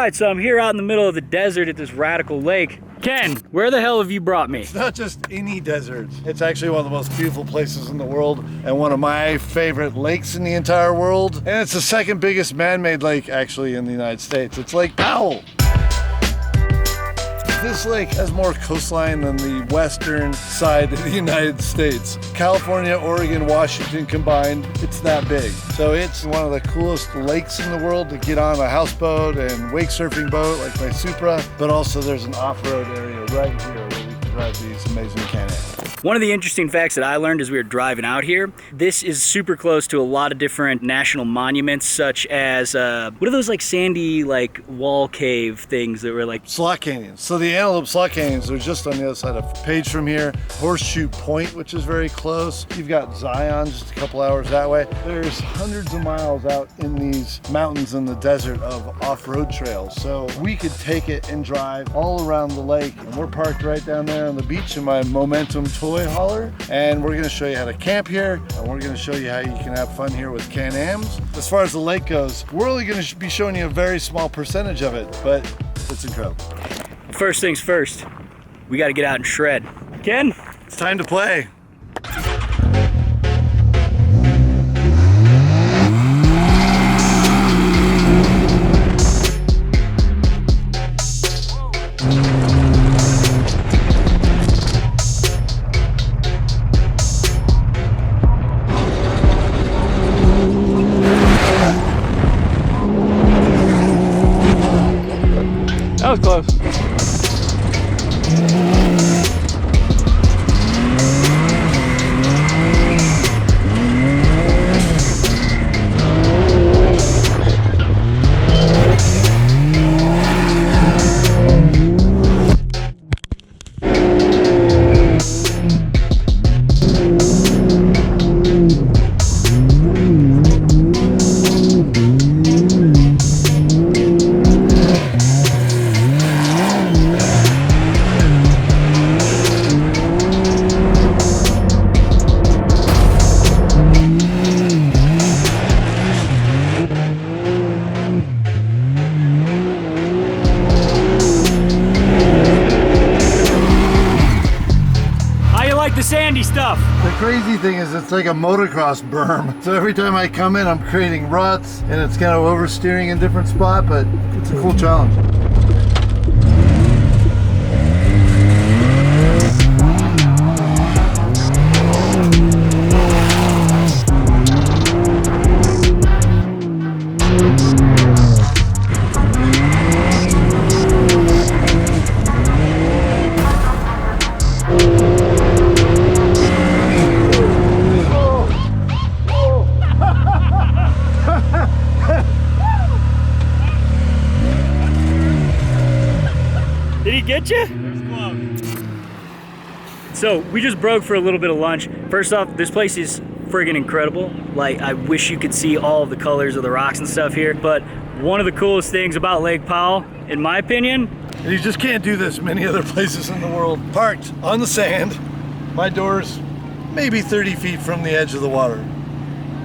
right, so I'm here out in the middle of the desert at this radical lake. Ken, where the hell have you brought me? It's not just any desert. It's actually one of the most beautiful places in the world and one of my favorite lakes in the entire world. And it's the second biggest man-made lake actually in the United States. It's Lake Powell. This lake has more coastline than the western side of the United States. California, Oregon, Washington combined, it's that big. So it's one of the coolest lakes in the world to get on a houseboat and wake surfing boat like my Supra, but also there's an off-road area right here where we can drive these amazing Can-Ams. One of the interesting facts that I learned as we were driving out here, this is super close to a lot of different national monuments, such as, what are those like sandy, like wall cave things that were like? Slot canyons. So the Antelope Slot Canyons are just on the other side of Page from here. Horseshoe Point, which is very close. You've got Zion just a couple hours that way. There's hundreds of miles out in these mountains in the desert of off-road trails. So we could take it and drive all around the lake. And we're parked right down there on the beach in my Momentum toy hauler, and we're going to show you how to camp here, and we're going to show you how you can have fun here with Can-Ams. As far as the lake goes, we're only going to be showing you a very small percentage of it, but it's incredible. First things first, we got to get out and shred. Ken? It's time to play. That was close. The sandy stuff. The crazy thing is it's like a motocross berm. So every time I come in, I'm creating ruts and it's kind of oversteering in different spot, but it's a cool challenge. Did he get you? So we just broke for a little bit of lunch. First off, this place is friggin' incredible. Like, I wish you could see all of the colors of the rocks and stuff here, but one of the coolest things about Lake Powell, in my opinion, and you just can't do this many other places in the world. Parked on the sand, my door's maybe 30 feet from the edge of the water.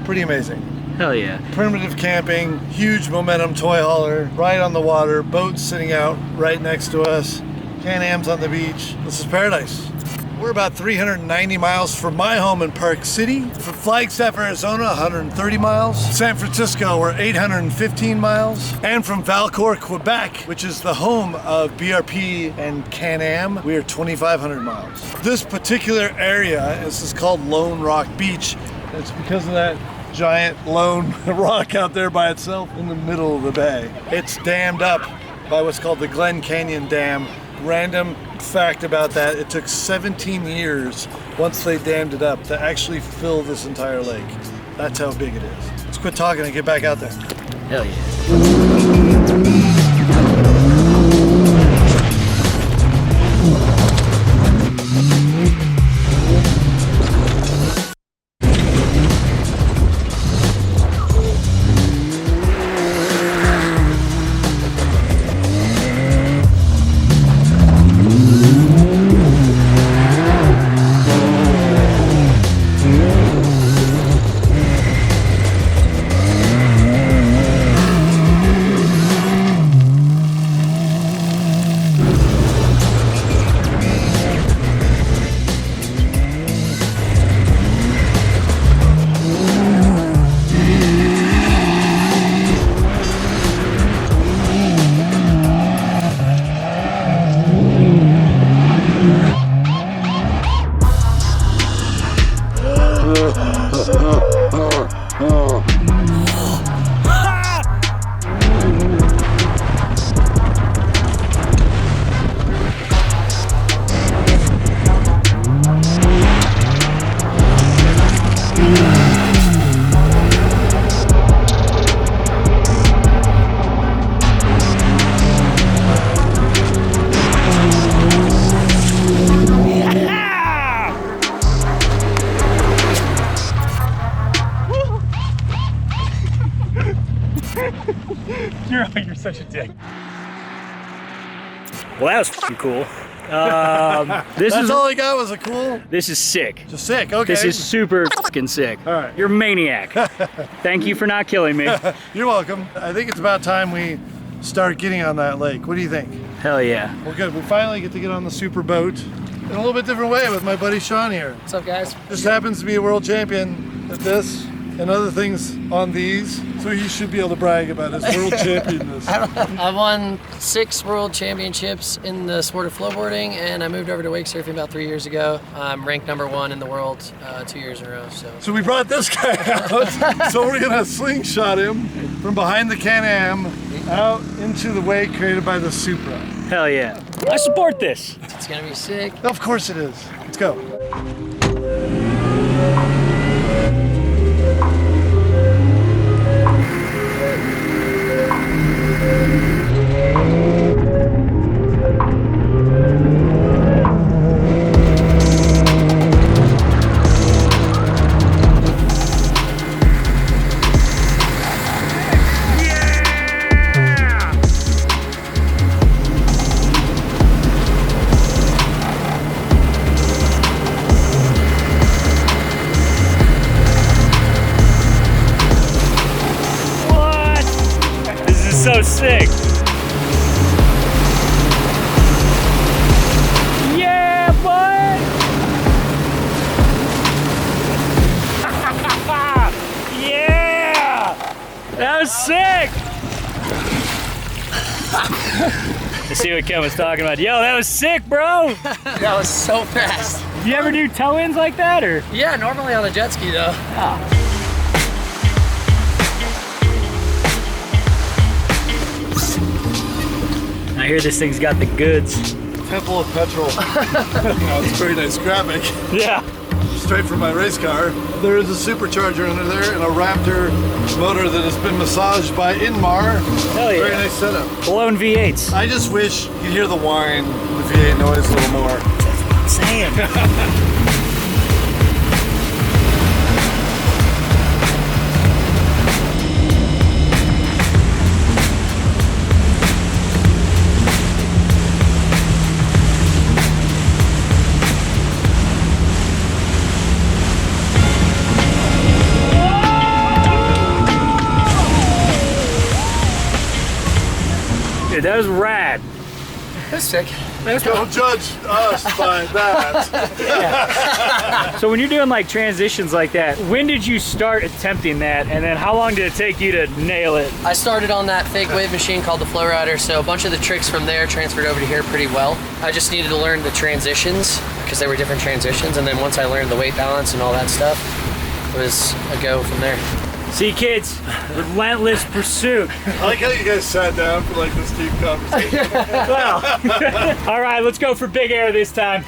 Pretty amazing. Hell yeah. Primitive camping, huge Momentum toy hauler, right on the water, boats sitting out right next to us, Can-Ams on the beach. This is paradise. We're about 390 miles from my home in Park City. From Flagstaff, Arizona, 130 miles. San Francisco, we're 815 miles. And from Valcourt, Quebec, which is the home of BRP and Can-Am, we are 2,500 miles. This particular area is called Lone Rock Beach. It's because of that giant lone rock out there by itself in the middle of the bay. It's dammed up by what's called the Glen Canyon Dam. Random fact about that, it took 17 years once they dammed it up to actually fill this entire lake. That's how big it is. Let's quit talking and get back out there. Hell yeah. Well, that was fucking cool. That's all I got was a cool. This is sick. Just sick. Okay. This is super fucking sick. All right. You're a maniac. Thank you for not killing me. You're welcome. I think it's about time we start getting on that lake. What do you think? Hell yeah. Well, good. We finally get to get on the super boat in a little bit different way with my buddy Sean here. What's up, guys? Just happens to be a world champion at this and other things on these, so he should be able to brag about his world championness. I won 6 world championships in the sport of flowboarding, and I moved over to wakesurfing about 3 years ago. I'm ranked #1 in the world 2 years in a row. So we brought this guy out, so we're gonna slingshot him from behind the Can-Am out into the wake created by the Supra. Hell yeah. I support this. it's gonna be sick. Of course it is. Let's go. So sick. Yeah, boy. Yeah. That was sick. I see what Ken was talking about. Yo, that was sick, bro. That was so fast. You ever do toe-ins like that, or? Yeah, normally on a jet ski though. Oh. I hear this thing's got the goods. Temple of Petrol. It's very nice graphic. Yeah. Straight from my race car. There is a supercharger under there and a Raptor motor that has been massaged by Inmar. Hell yeah. Very nice setup. Blown V8s. I just wish you could hear the whine in the V8 noise a little more. That's what I'm saying. Dude, that was rad. That's sick. Don't judge us by that. So when you're doing like transitions like that, when did you start attempting that, and then how long did it take you to nail it? I started on that fake wave machine called the Flow Rider, so a bunch of the tricks from there transferred over to here pretty well. I just needed to learn the transitions because there were different transitions, and then once I learned the weight balance and all that stuff, it was a go from there. See, kids, relentless pursuit. I like how you guys sat down for like this deep conversation. Well, all right, let's go for big air this time.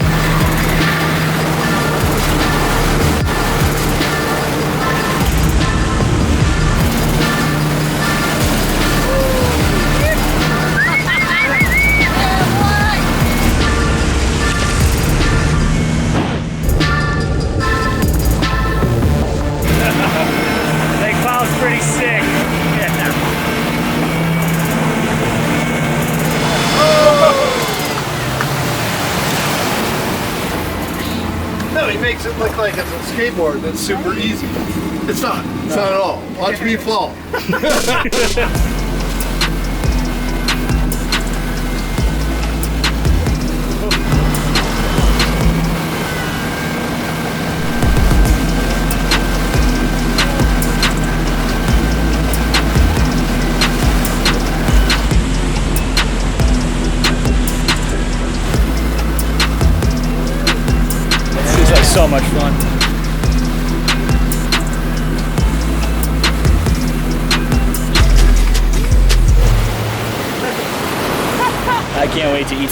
Pretty sick. Yeah. No, he makes it look like it's a skateboard that's super easy. It's not. It's not at all. Watch me fall. So much fun. I can't wait to eat.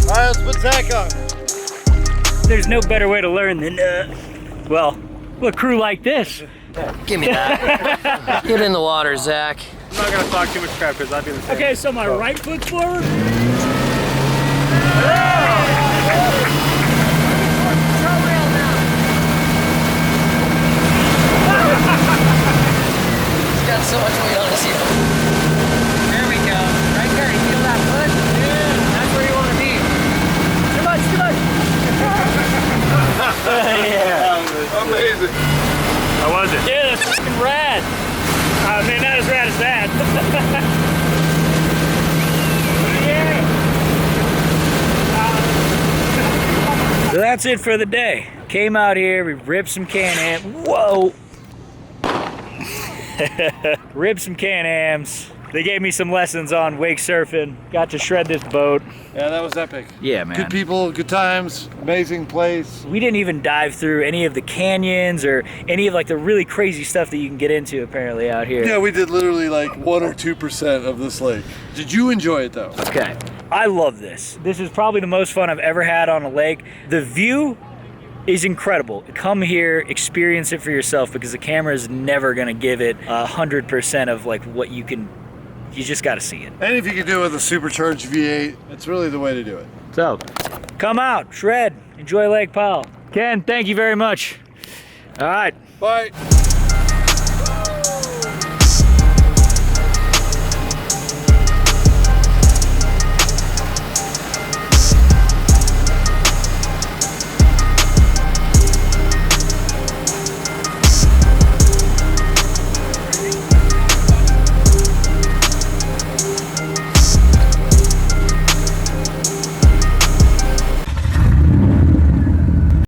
All right, let's put Zach on. There's no better way to learn than, well, a crew like this. Give me that. Get in the water, Zach. I'm not gonna talk too much crap because I'd be the same. Okay, so my right foot's forward. He's got so much weight on his heel. There we go. that's it for the day. Came out here, we ripped some Can-Am. Whoa! Ripped some Can-Ams. They gave me some lessons on wake surfing. Got to shred this boat. Yeah, that was epic. Yeah, man. Good people, good times, amazing place. We didn't even dive through any of the canyons or any of like the really crazy stuff that you can get into apparently out here. Yeah, we did literally like 1 or 2% of this lake. Did you enjoy it though? Okay, I love this. This is probably the most fun I've ever had on a lake. The view is incredible. Come here, experience it for yourself because the camera is never gonna give it 100% of like what you can. You just got to see it. And if you can do it with a supercharged V8, it's really the way to do it. So, come out, shred, enjoy Lake Powell. Ken, thank you very much. All right. Bye.